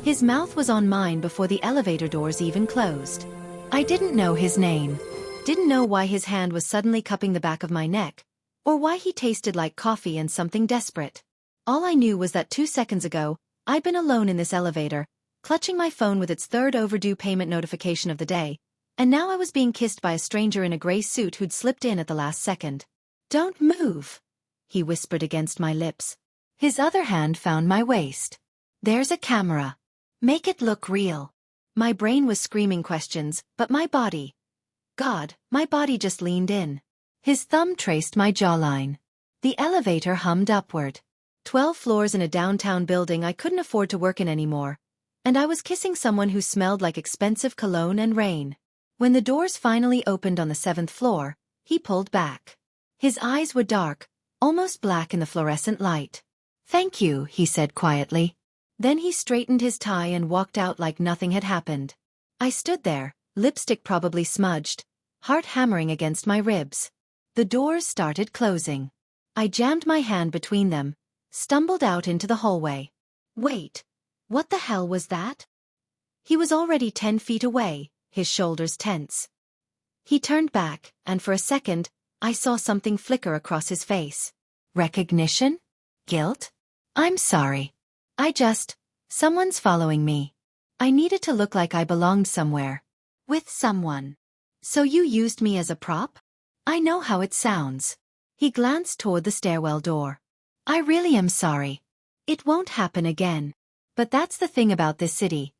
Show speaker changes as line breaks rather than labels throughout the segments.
His mouth was on mine before the elevator doors even closed. I didn't know his name. Didn't know why his hand was suddenly cupping the back of my neck, or why he tasted like coffee and something desperate. All I knew was that 2 seconds ago, I'd been alone in this elevator, clutching my phone with its third overdue payment notification of the day, and now I was being kissed by a stranger in a gray suit who'd slipped in at the last second. "Don't move," he whispered against my lips. His other hand found my waist. "There's a camera. Make it look real." My brain was screaming questions, but my body just leaned in. His thumb traced my jawline. The elevator hummed upward. 12 floors in a downtown building I couldn't afford to work in anymore, and I was kissing someone who smelled like expensive cologne and rain. When the doors finally opened on the 7th floor, he pulled back. His eyes were dark, almost black in the fluorescent light. "Thank you," he said quietly. Then he straightened his tie and walked out like nothing had happened. I stood there, lipstick probably smudged, heart hammering against my ribs. The doors started closing. I jammed my hand between them, stumbled out into the hallway. Wait, what the hell was that? He was already 10 feet away, his shoulders tense. He turned back, and for a second, I saw something flicker across his face. Recognition? Guilt? "I'm sorry. Someone's following me." I needed to look like I belonged somewhere. With someone. "So you used me as a prop?" "I know how it sounds." He glanced toward the stairwell door. "I really am sorry. It won't happen again. But that's the thing about this city.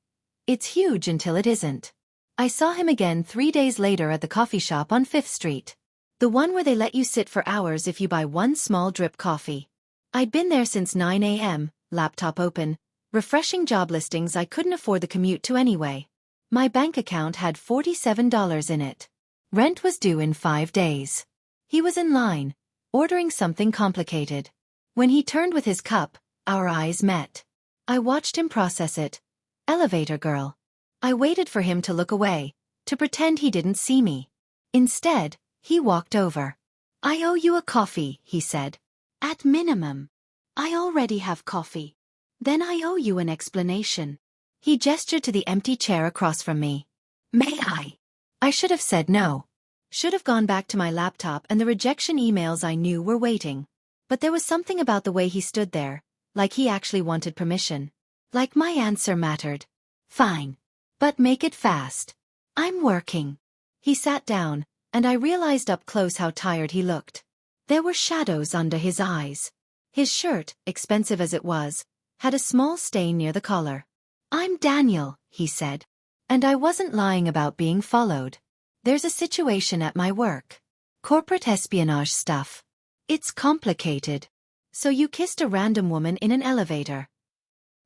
It's huge until it isn't." I saw him again 3 days later at the coffee shop on 5th Street. The one where they let you sit for hours if you buy one small drip coffee. I'd been there since 9 a.m., laptop open, refreshing job listings I couldn't afford the commute to anyway. My bank account had $47 in it. Rent was due in 5 days. He was in line, ordering something complicated. When he turned with his cup, our eyes met. I watched him process it. Elevator girl. I waited for him to look away, to pretend he didn't see me. Instead, he walked over. "I owe you a coffee," he said. "At minimum. I already have coffee. Then I owe you an explanation." He gestured to the empty chair across from me. "May I?" I should have said no. Should have gone back to my laptop and the rejection emails I knew were waiting. But there was something about the way he stood there, like he actually wanted permission. Like my answer mattered. "Fine. But make it fast. I'm working." He sat down, and I realized up close how tired he looked. There were shadows under his eyes. His shirt, expensive as it was, had a small stain near the collar. "I'm Daniel," he said. And I wasn't lying about being followed. "There's a situation at my work. Corporate espionage stuff. It's complicated." "So you kissed a random woman in an elevator?"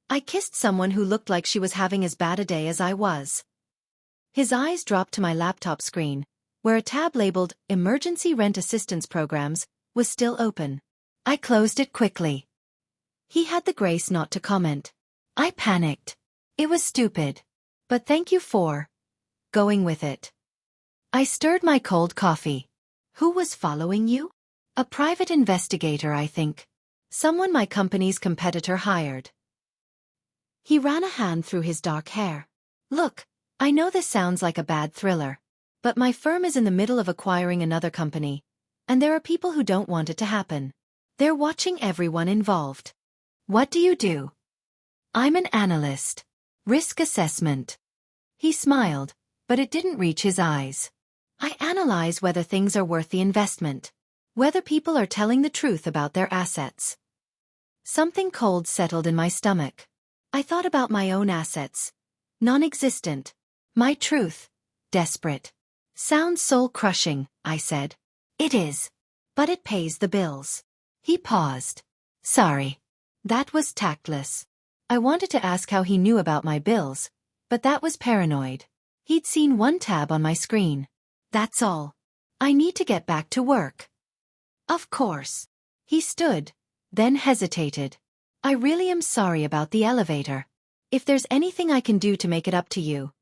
"I kissed someone who looked like she was having as bad a day as I was." His eyes dropped to my laptop screen, where a tab labeled Emergency Rent Assistance Programs was still open. I closed it quickly. He had the grace not to comment. I panicked. It was stupid. But thank you for going with it. I stirred my cold coffee. "Who was following you?" "A private investigator, I think. Someone my company's competitor hired." He ran a hand through his dark hair. "Look, I know this sounds like a bad thriller. But my firm is in the middle of acquiring another company, and there are people who don't want it to happen. They're watching everyone involved." "What do you do?" "I'm an analyst. Risk assessment." He smiled, but it didn't reach his eyes. "I analyze whether things are worth the investment. Whether people are telling the truth about their assets." Something cold settled in my stomach. I thought about my own assets. Non-existent. My truth. Desperate. "Sounds soul-crushing," I said. "It is. But it pays the bills." He paused. "Sorry. That was tactless." I wanted to ask how he knew about my bills, but that was paranoid. He'd seen one tab on my screen. "That's all. I need to get back to work." "Of course." He stood, then hesitated. "I really am sorry about the elevator. If there's anything I can do to make it up to you."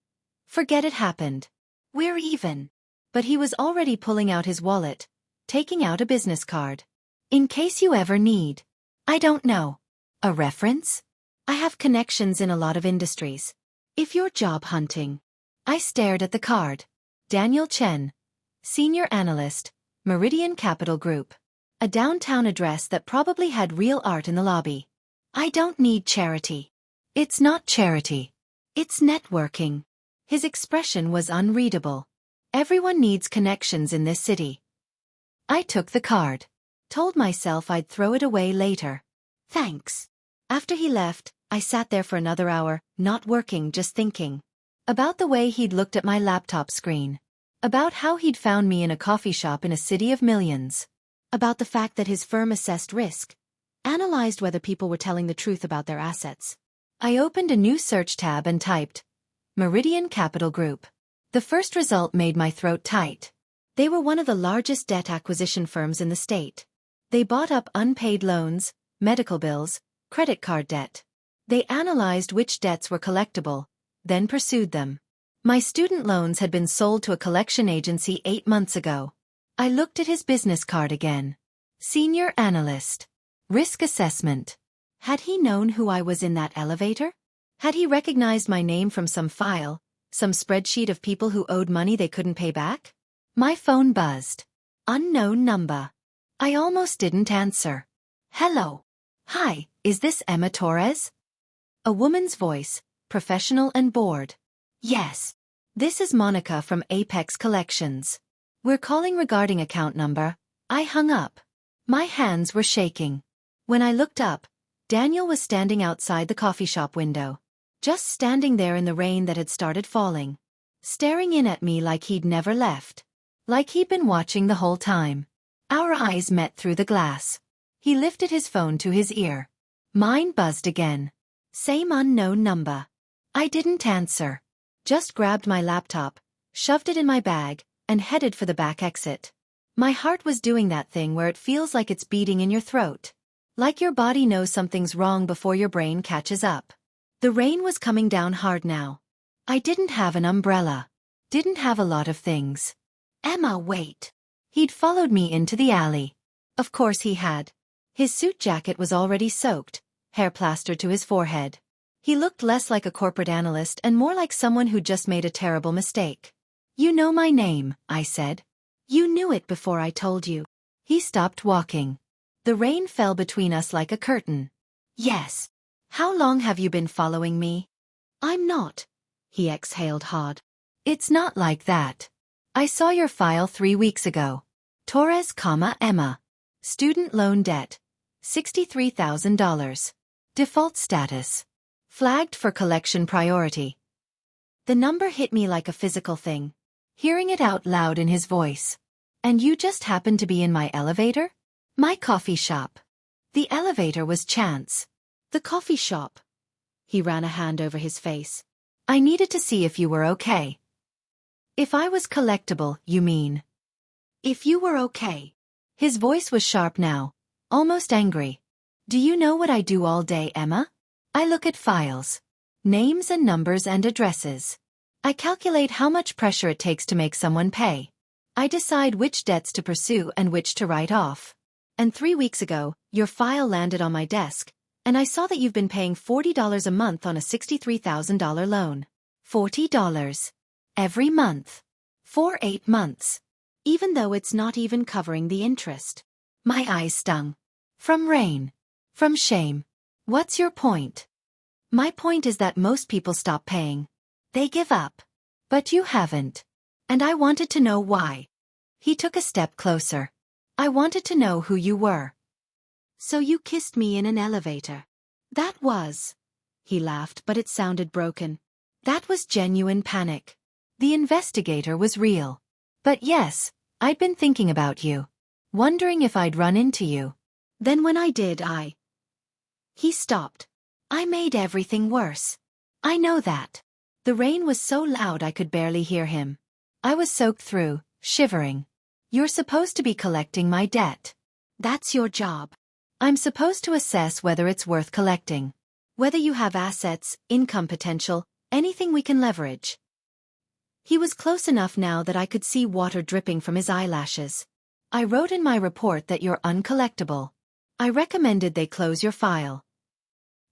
"Forget it happened. We're even." But he was already pulling out his wallet, taking out a business card. "In case you ever need. I don't know. A reference?" I have connections in a lot of industries. If you're job hunting. I stared at the card. Daniel Chen. Senior Analyst, Meridian Capital Group. A downtown address that probably had real art in the lobby. I don't need charity. It's not charity. It's networking. His expression was unreadable. Everyone needs connections in this city. I took the card. Told myself I'd throw it away later. Thanks. After he left, I sat there for another hour, not working, just thinking. About the way he'd looked at my laptop screen. About how he'd found me in a coffee shop in a city of millions. About the fact that his firm assessed risk. Analyzed whether people were telling the truth about their assets. I opened a new search tab and typed, Meridian Capital Group. The first result made my throat tight. They were one of the largest debt acquisition firms in the state. They bought up unpaid loans, medical bills, credit card debt. They analyzed which debts were collectible, then pursued them. My student loans had been sold to a collection agency 8 months ago. I looked at his business card again. Senior Analyst. Risk Assessment. Had he known who I was in that elevator? Had he recognized my name from some file, some spreadsheet of people who owed money they couldn't pay back? My phone buzzed. Unknown number. I almost didn't answer. Hello. Hi, is this Emma Torres? A woman's voice, professional and bored. Yes. This is Monica from Apex Collections. We're calling regarding account number. I hung up. My hands were shaking. When I looked up, Daniel was standing outside the coffee shop window. Just standing there in the rain that had started falling. Staring in at me like he'd never left. Like he'd been watching the whole time. Our eyes met through the glass. He lifted his phone to his ear. Mine buzzed again. Same unknown number. I didn't answer. Just grabbed my laptop, shoved it in my bag, and headed for the back exit. My heart was doing that thing where it feels like it's beating in your throat. Like your body knows something's wrong before your brain catches up. The rain was coming down hard now. I didn't have an umbrella. Didn't have a lot of things. Emma, wait. He'd followed me into the alley. Of course he had. His suit jacket was already soaked, hair plastered to his forehead. He looked less like a corporate analyst and more like someone who just made a terrible mistake. You know my name, I said. You knew it before I told you. He stopped walking. The rain fell between us like a curtain. Yes. How long have you been following me? I'm not. He exhaled hard. It's not like that. I saw your file 3 weeks ago. Torres, Emma. Student loan debt. $63,000. Default status. Flagged for collection priority. The number hit me like a physical thing. Hearing it out loud in his voice. And you just happened to be in my elevator? My coffee shop. The elevator was chance. The coffee shop. He ran a hand over his face. I needed to see if you were okay. If I was collectible, you mean? If you were okay. His voice was sharp now, almost angry. Do you know what I do all day, Emma? I look at files. Names and numbers and addresses. I calculate how much pressure it takes to make someone pay. I decide which debts to pursue and which to write off. And 3 weeks ago, your file landed on my desk, and I saw that you've been paying $40 a month on a $63,000 loan. $40. Every month. For 8 months. Even though it's not even covering the interest. My eyes stung. From rain. From shame. What's your point? My point is that most people stop paying. They give up. But you haven't. And I wanted to know why. He took a step closer. I wanted to know who you were. So you kissed me in an elevator. That was. He laughed, but it sounded broken. That was genuine panic. The investigator was real. But yes, I'd been thinking about you. Wondering if I'd run into you. Then when I did, He stopped. I made everything worse. I know that. The rain was so loud I could barely hear him. I was soaked through, shivering. You're supposed to be collecting my debt. That's your job. I'm supposed to assess whether it's worth collecting. Whether you have assets, income potential, anything we can leverage. He was close enough now that I could see water dripping from his eyelashes. I wrote in my report that you're uncollectible. I recommended they close your file.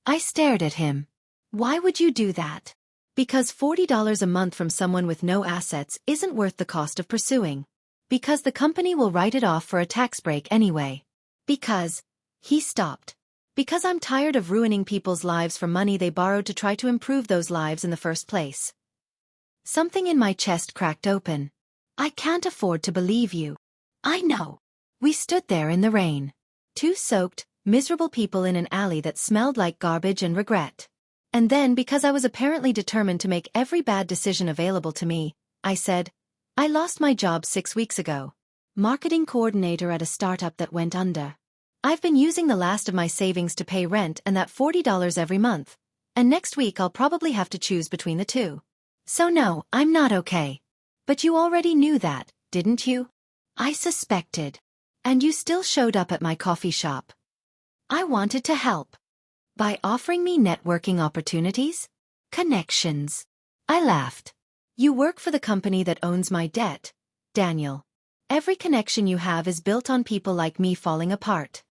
I stared at him. Why would you do that? Because $40 a month from someone with no assets isn't worth the cost of pursuing. Because the company will write it off for a tax break anyway. Because... He stopped. Because I'm tired of ruining people's lives for money they borrowed to try to improve those lives in the first place. Something in my chest cracked open. I can't afford to believe you. I know. We stood there in the rain. Two soaked, miserable people in an alley that smelled like garbage and regret. And then, because I was apparently determined to make every bad decision available to me, I said, I lost my job 6 weeks ago. Marketing coordinator at a startup that went under. I've been using the last of my savings to pay rent and that $40 every month. And next week I'll probably have to choose between the two. So no, I'm not okay. But you already knew that, didn't you? I suspected. And you still showed up at my coffee shop. I wanted to help. By offering me networking opportunities? Connections. I laughed. You work for the company that owns my debt, Daniel. Every connection you have is built on people like me falling apart.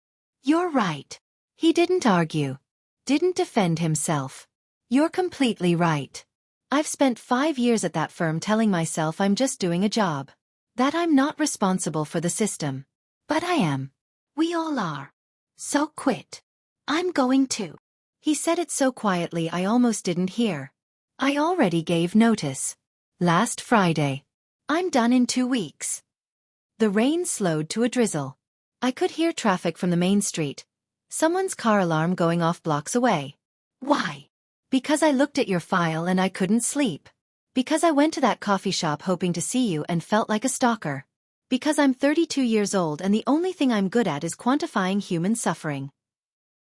You're right. He didn't argue. Didn't defend himself. You're completely right. I've spent 5 years at that firm telling myself I'm just doing a job. That I'm not responsible for the system. But I am. We all are. So quit. I'm going to. He said it so quietly I almost didn't hear. I already gave notice. Last Friday. I'm done in 2 weeks. The rain slowed to a drizzle. I could hear traffic from the main street. Someone's car alarm going off blocks away. Why? Because I looked at your file and I couldn't sleep. Because I went to that coffee shop hoping to see you and felt like a stalker. Because I'm 32 years old and the only thing I'm good at is quantifying human suffering.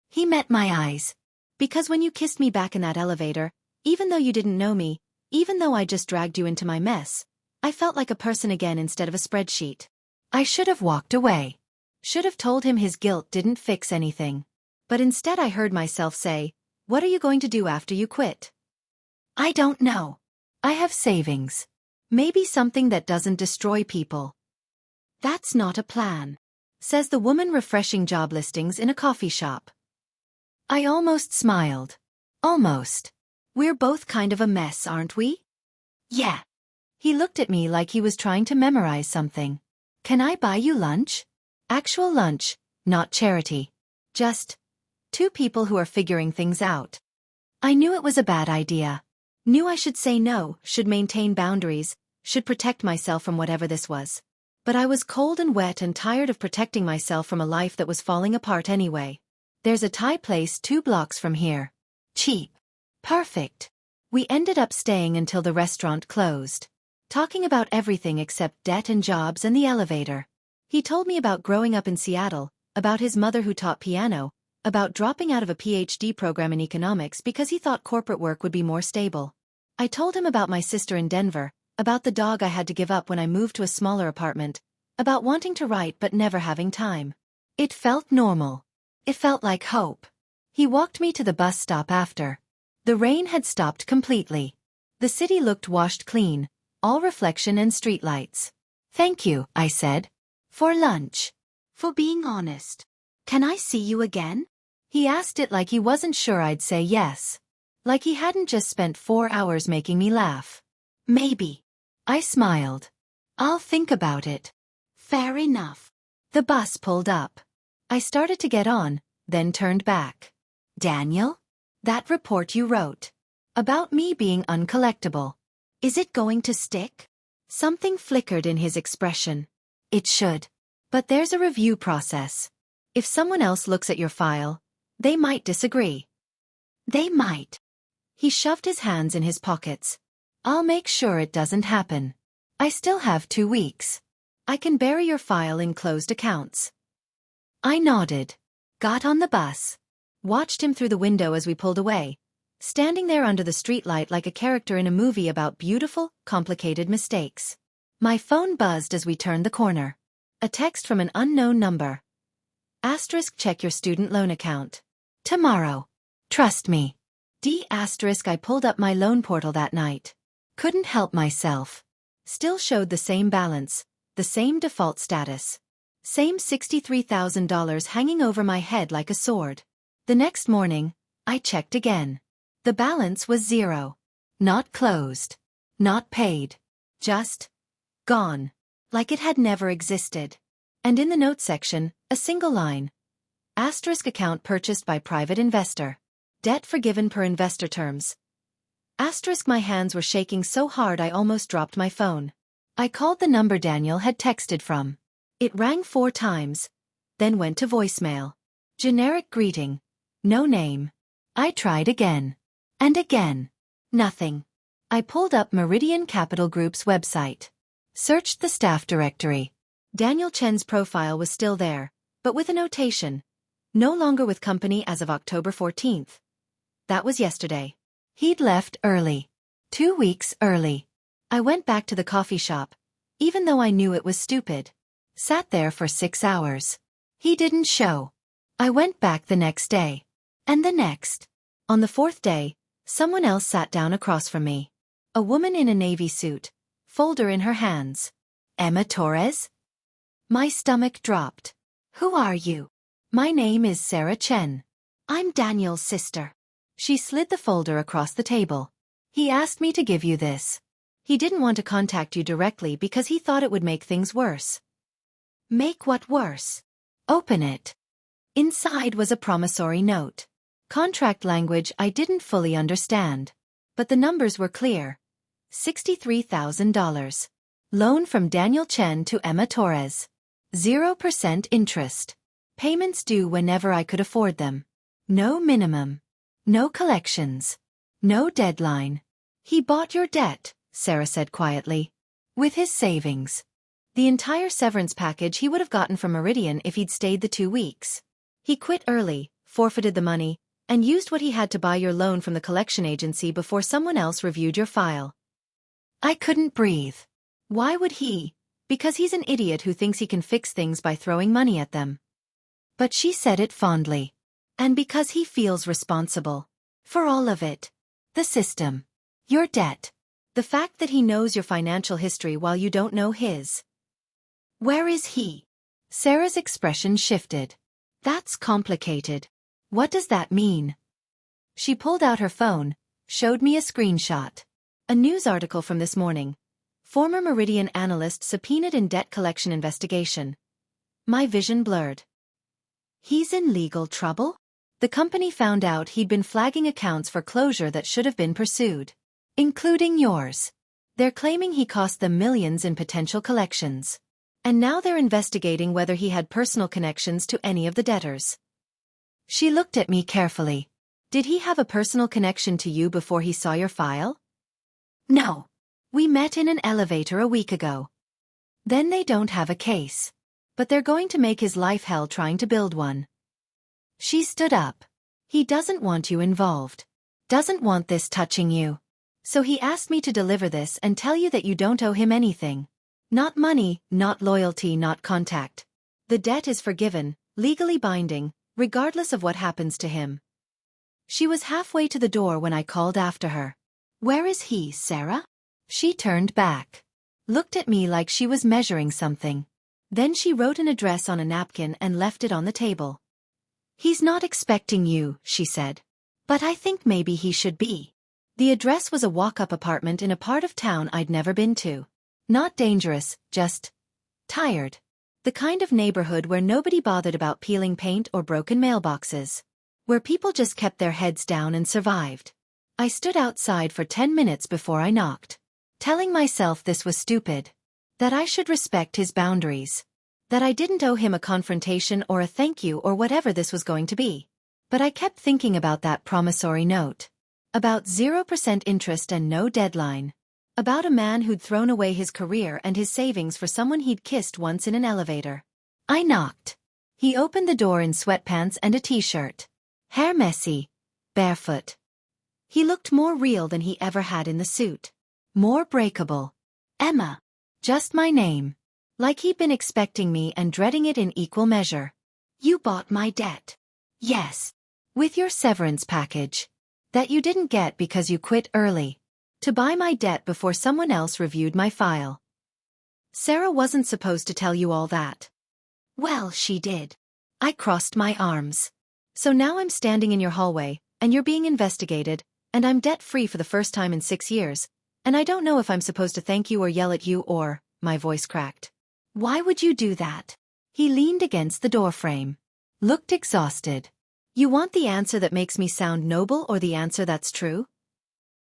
He met my eyes. Because when you kissed me back in that elevator, even though you didn't know me, even though I just dragged you into my mess, I felt like a person again instead of a spreadsheet. I should have walked away. Should have told him his guilt didn't fix anything. But instead I heard myself say, what are you going to do after you quit? I don't know. I have savings. Maybe something that doesn't destroy people. That's not a plan, says the woman refreshing job listings in a coffee shop. I almost smiled. Almost. We're both kind of a mess, aren't we? Yeah. He looked at me like he was trying to memorize something. Can I buy you lunch? Actual lunch, not charity. Just 2 people who are figuring things out. I knew it was a bad idea. Knew I should say no, should maintain boundaries, should protect myself from whatever this was. But I was cold and wet and tired of protecting myself from a life that was falling apart anyway. There's a Thai place 2 blocks from here. Cheap. Perfect. We ended up staying until the restaurant closed. Talking about everything except debt and jobs and the elevator. He told me about growing up in Seattle, about his mother who taught piano, about dropping out of a PhD program in economics because he thought corporate work would be more stable. I told him about my sister in Denver, about the dog I had to give up when I moved to a smaller apartment, about wanting to write but never having time. It felt normal. It felt like hope. He walked me to the bus stop after. The rain had stopped completely. The city looked washed clean, all reflection and streetlights. Thank you, I said. For lunch. For being honest. Can I see you again? He asked it like he wasn't sure I'd say yes. Like he hadn't just spent 4 hours making me laugh. Maybe. I smiled. I'll think about it. Fair enough. The bus pulled up. I started to get on, then turned back. Daniel? That report you wrote. About me being uncollectible. Is it going to stick? Something flickered in his expression. It should. But there's a review process. If someone else looks at your file, they might disagree. They might. He shoved his hands in his pockets. I'll make sure it doesn't happen. I still have 2 weeks. I can bury your file in closed accounts. I nodded. Got on the bus. Watched him through the window as we pulled away, standing there under the streetlight like a character in a movie about beautiful, complicated mistakes. My phone buzzed as we turned the corner. A text from an unknown number. Asterisk check your student loan account. Tomorrow. Trust me. I pulled up my loan portal that night. Couldn't help myself. Still showed the same balance, the same default status. Same $63,000 hanging over my head like a sword. The next morning, I checked again. The balance was zero. Not closed. Not paid. Just gone. Like it had never existed. And in the note section, a single line. Asterisk account purchased by private investor. Debt forgiven per investor terms. Asterisk my hands were shaking so hard I almost dropped my phone. I called the number Daniel had texted from. It rang 4 times, then went to voicemail. Generic greeting. No name. I tried again. And again. Nothing. I pulled up Meridian Capital Group's website. Searched the staff directory. Daniel Chen's profile was still there, but with a notation. No longer with company as of October 14th. That was yesterday. He'd left early. 2 weeks early. I went back to the coffee shop, even though I knew it was stupid. Sat there for 6 hours. He didn't show. I went back the next day. And the next. On the 4th day, someone else sat down across from me. A woman in a navy suit, folder in her hands. Emma Torres? My stomach dropped. Who are you? My name is Sarah Chen. I'm Daniel's sister. She slid the folder across the table. He asked me to give you this. He didn't want to contact you directly because he thought it would make things worse. Make what worse? Open it. Inside was a promissory note. Contract language I didn't fully understand. But the numbers were clear. $63,000. Loan from Daniel Chen to Emma Torres. 0% interest. Payments due whenever I could afford them. No minimum. No collections. No deadline. He bought your debt, Sarah said quietly. With his savings. The entire severance package he would have gotten from Meridian if he'd stayed the 2 weeks. He quit early, forfeited the money, and used what he had to buy your loan from the collection agency before someone else reviewed your file. I couldn't breathe. Why would he? Because he's an idiot who thinks he can fix things by throwing money at them. But she said it fondly. And because he feels responsible. For all of it. The system. Your debt. The fact that he knows your financial history while you don't know his. Where is he? Sarah's expression shifted. That's complicated. What does that mean? She pulled out her phone, showed me a screenshot. A news article from this morning. Former Meridian analyst subpoenaed in debt collection investigation. My vision blurred. He's in legal trouble? The company found out he'd been flagging accounts for closure that should have been pursued. Including yours. They're claiming he cost them millions in potential collections. And now they're investigating whether he had personal connections to any of the debtors. She looked at me carefully. Did he have a personal connection to you before he saw your file? No. We met in an elevator a week ago. Then they don't have a case. But they're going to make his life hell trying to build one. She stood up. He doesn't want you involved. Doesn't want this touching you. So he asked me to deliver this and tell you that you don't owe him anything. Not money, not loyalty, not contact. The debt is forgiven, legally binding, regardless of what happens to him. She was halfway to the door when I called after her. Where is he, Sarah? She turned back. Looked at me like she was measuring something. Then she wrote an address on a napkin and left it on the table. He's not expecting you, she said. But I think maybe he should be. The address was a walk-up apartment in a part of town I'd never been to. Not dangerous, just tired. The kind of neighborhood where nobody bothered about peeling paint or broken mailboxes. Where people just kept their heads down and survived. I stood outside for 10 minutes before I knocked. Telling myself this was stupid. That I should respect his boundaries. That I didn't owe him a confrontation or a thank you or whatever this was going to be. But I kept thinking about that promissory note. About 0% interest and no deadline. About a man who'd thrown away his career and his savings for someone he'd kissed once in an elevator. I knocked. He opened the door in sweatpants and a t-shirt. Hair messy. Barefoot. He looked more real than he ever had in the suit. More breakable. Emma. Just my name. Like he'd been expecting me and dreading it in equal measure. You bought my debt. Yes. With your severance package. That you didn't get because you quit early. To buy my debt before someone else reviewed my file. Sarah wasn't supposed to tell you all that. Well, she did. I crossed my arms. So now I'm standing in your hallway, and you're being investigated, and I'm debt-free for the first time in 6 years, and I don't know if I'm supposed to thank you or yell at you or, my voice cracked. Why would you do that? He leaned against the doorframe. Looked exhausted. You want the answer that makes me sound noble or the answer that's true?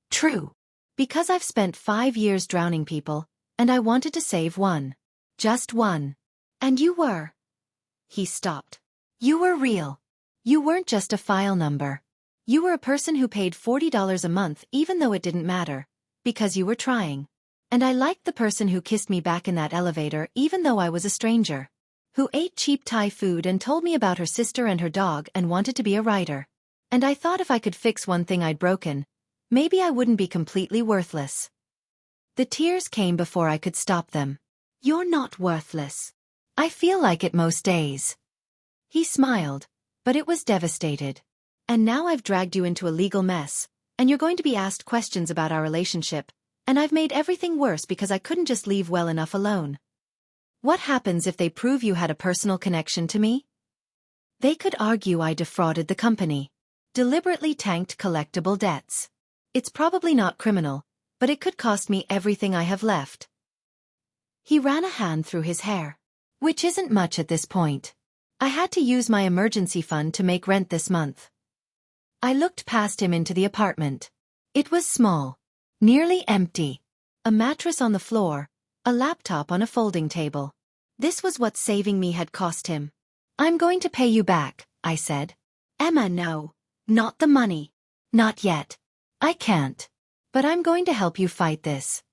True. Because I've spent 5 years drowning people, and I wanted to save one. Just one. And you were. He stopped. You were real. You weren't just a file number. You were a person who paid $40 a month even though it didn't matter, because you were trying. And I liked the person who kissed me back in that elevator even though I was a stranger. Who ate cheap Thai food and told me about her sister and her dog and wanted to be a writer. And I thought if I could fix one thing I'd broken, maybe I wouldn't be completely worthless. The tears came before I could stop them. You're not worthless. I feel like it most days. He smiled, but it was devastated. And now I've dragged you into a legal mess, and you're going to be asked questions about our relationship, and I've made everything worse because I couldn't just leave well enough alone. What happens if they prove you had a personal connection to me? They could argue I defrauded the company. Deliberately tanked collectible debts. It's probably not criminal, but it could cost me everything I have left. He ran a hand through his hair. Which isn't much at this point. I had to use my emergency fund to make rent this month. I looked past him into the apartment. It was small. Nearly empty. A mattress on the floor. A laptop on a folding table. This was what saving me had cost him. I'm going to pay you back, I said. Emma, no. Not the money. Not yet. I can't. But I'm going to help you fight this.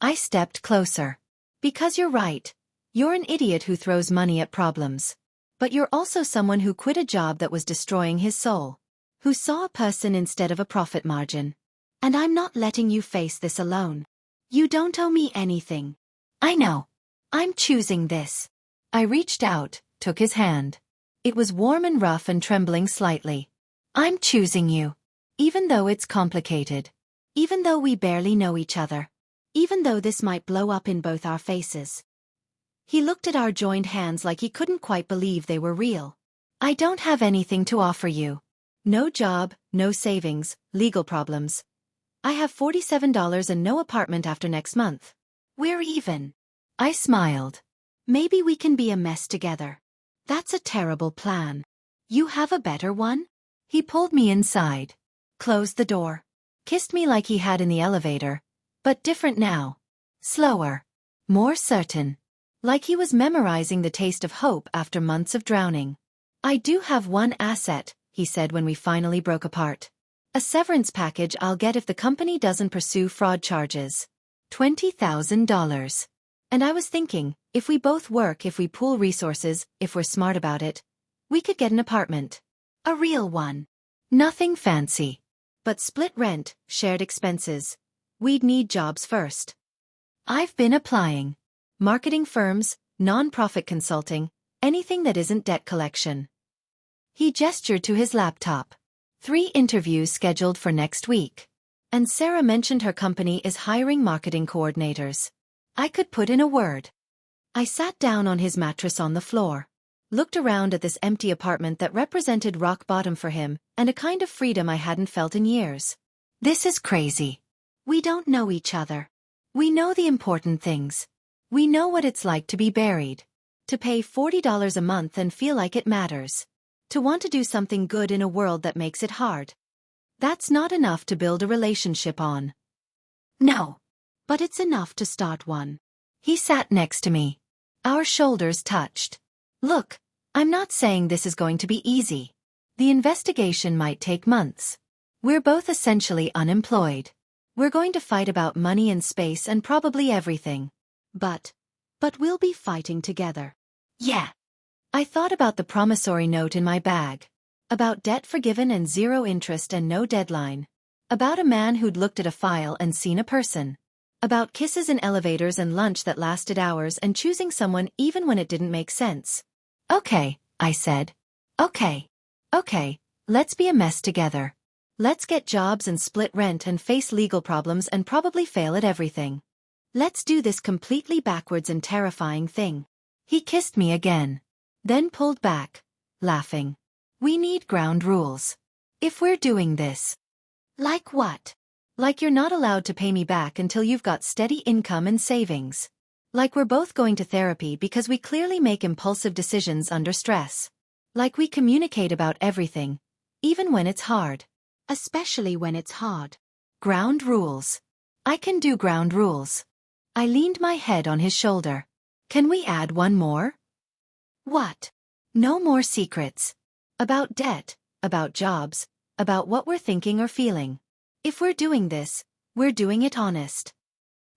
I stepped closer. Because you're right. You're an idiot who throws money at problems. But you're also someone who quit a job that was destroying his soul. Who saw a person instead of a profit margin. And I'm not letting you face this alone. You don't owe me anything. I know. I'm choosing this. I reached out, took his hand. It was warm and rough and trembling slightly. I'm choosing you. Even though it's complicated. Even though we barely know each other. Even though this might blow up in both our faces. He looked at our joined hands like he couldn't quite believe they were real. I don't have anything to offer you. No job, no savings, legal problems. I have $47 and no apartment after next month. We're even. I smiled. Maybe we can be a mess together. That's a terrible plan. You have a better one? He pulled me inside. Closed the door. Kissed me like he had in the elevator. But different now. Slower. More certain. Like he was memorizing the taste of hope after months of drowning. I do have one asset, he said when we finally broke apart. A severance package I'll get if the company doesn't pursue fraud charges. $20,000. And I was thinking, if we both work, if we pool resources, if we're smart about it, we could get an apartment. A real one. Nothing fancy. But split rent, shared expenses. We'd need jobs first. I've been applying. Marketing firms, non-profit consulting, anything that isn't debt collection. He gestured to his laptop. 3 interviews scheduled for next week. And Sarah mentioned her company is hiring marketing coordinators. I could put in a word. I sat down on his mattress on the floor. Looked around at this empty apartment that represented rock bottom for him, and a kind of freedom I hadn't felt in years. This is crazy. We don't know each other. We know the important things. We know what it's like to be buried. To pay $40 a month and feel like it matters. To want to do something good in a world that makes it hard. That's not enough to build a relationship on. No. But it's enough to start one. He sat next to me. Our shoulders touched. Look, I'm not saying this is going to be easy. The investigation might take months. We're both essentially unemployed. We're going to fight about money and space and probably everything. But we'll be fighting together. Yeah. I thought about the promissory note in my bag. About debt forgiven and 0 interest and no deadline. About a man who'd looked at a file and seen a person. About kisses in elevators and lunch that lasted hours and choosing someone even when it didn't make sense. Okay, I said. Okay, let's be a mess together. Let's get jobs and split rent and face legal problems and probably fail at everything. Let's do this completely backwards and terrifying thing. He kissed me again. Then pulled back, laughing. We need ground rules. If we're doing this. Like what? Like you're not allowed to pay me back until you've got steady income and savings. Like we're both going to therapy because we clearly make impulsive decisions under stress. Like we communicate about everything, even when it's hard. Especially when it's hard. Ground rules. I can do ground rules. I leaned my head on his shoulder. Can we add one more? What? No more secrets. About debt, about jobs, about what we're thinking or feeling. If we're doing this, we're doing it honest.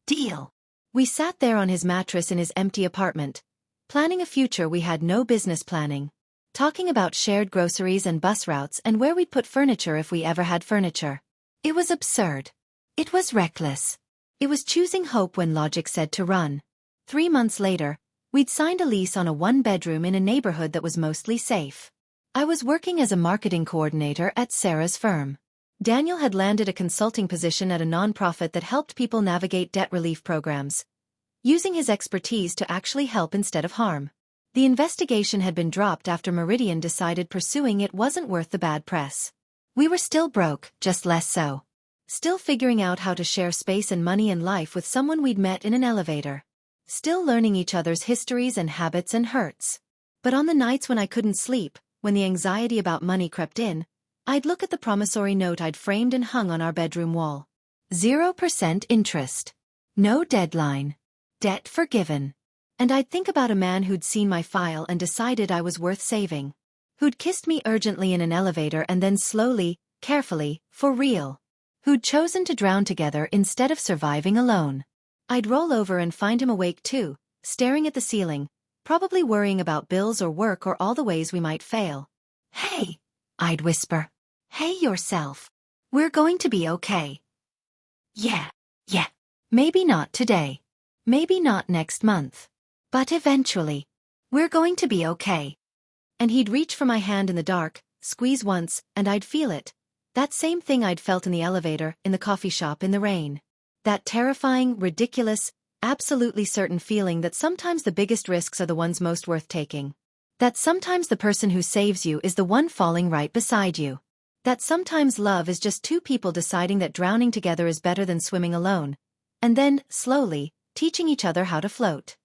Deal. We sat there on his mattress in his empty apartment, planning a future we had no business planning, talking about shared groceries and bus routes and where we'd put furniture if we ever had furniture. It was absurd. It was reckless. It was choosing hope when logic said to run. 3 months later, we'd signed a lease on a 1-bedroom in a neighborhood that was mostly safe. I was working as a marketing coordinator at Sarah's firm. Daniel had landed a consulting position at a nonprofit that helped people navigate debt relief programs, using his expertise to actually help instead of harm. The investigation had been dropped after Meridian decided pursuing it wasn't worth the bad press. We were still broke, just less so. Still figuring out how to share space and money and life with someone we'd met in an elevator. Still learning each other's histories and habits and hurts. But on the nights when I couldn't sleep, when the anxiety about money crept in, I'd look at the promissory note I'd framed and hung on our bedroom wall. 0% interest. No deadline. Debt forgiven. And I'd think about a man who'd seen my file and decided I was worth saving. Who'd kissed me urgently in an elevator and then slowly, carefully, for real. Who'd chosen to drown together instead of surviving alone. I'd roll over and find him awake too, staring at the ceiling, probably worrying about bills or work or all the ways we might fail. Hey, I'd whisper. Hey yourself. We're going to be okay. Yeah. Maybe not today. Maybe not next month. But eventually. We're going to be okay. And he'd reach for my hand in the dark, squeeze once, and I'd feel it. That same thing I'd felt in the elevator, in the coffee shop, in the rain. That terrifying, ridiculous, absolutely certain feeling that sometimes the biggest risks are the ones most worth taking. That sometimes the person who saves you is the one falling right beside you. That sometimes love is just two people deciding that drowning together is better than swimming alone. And then, slowly, teaching each other how to float.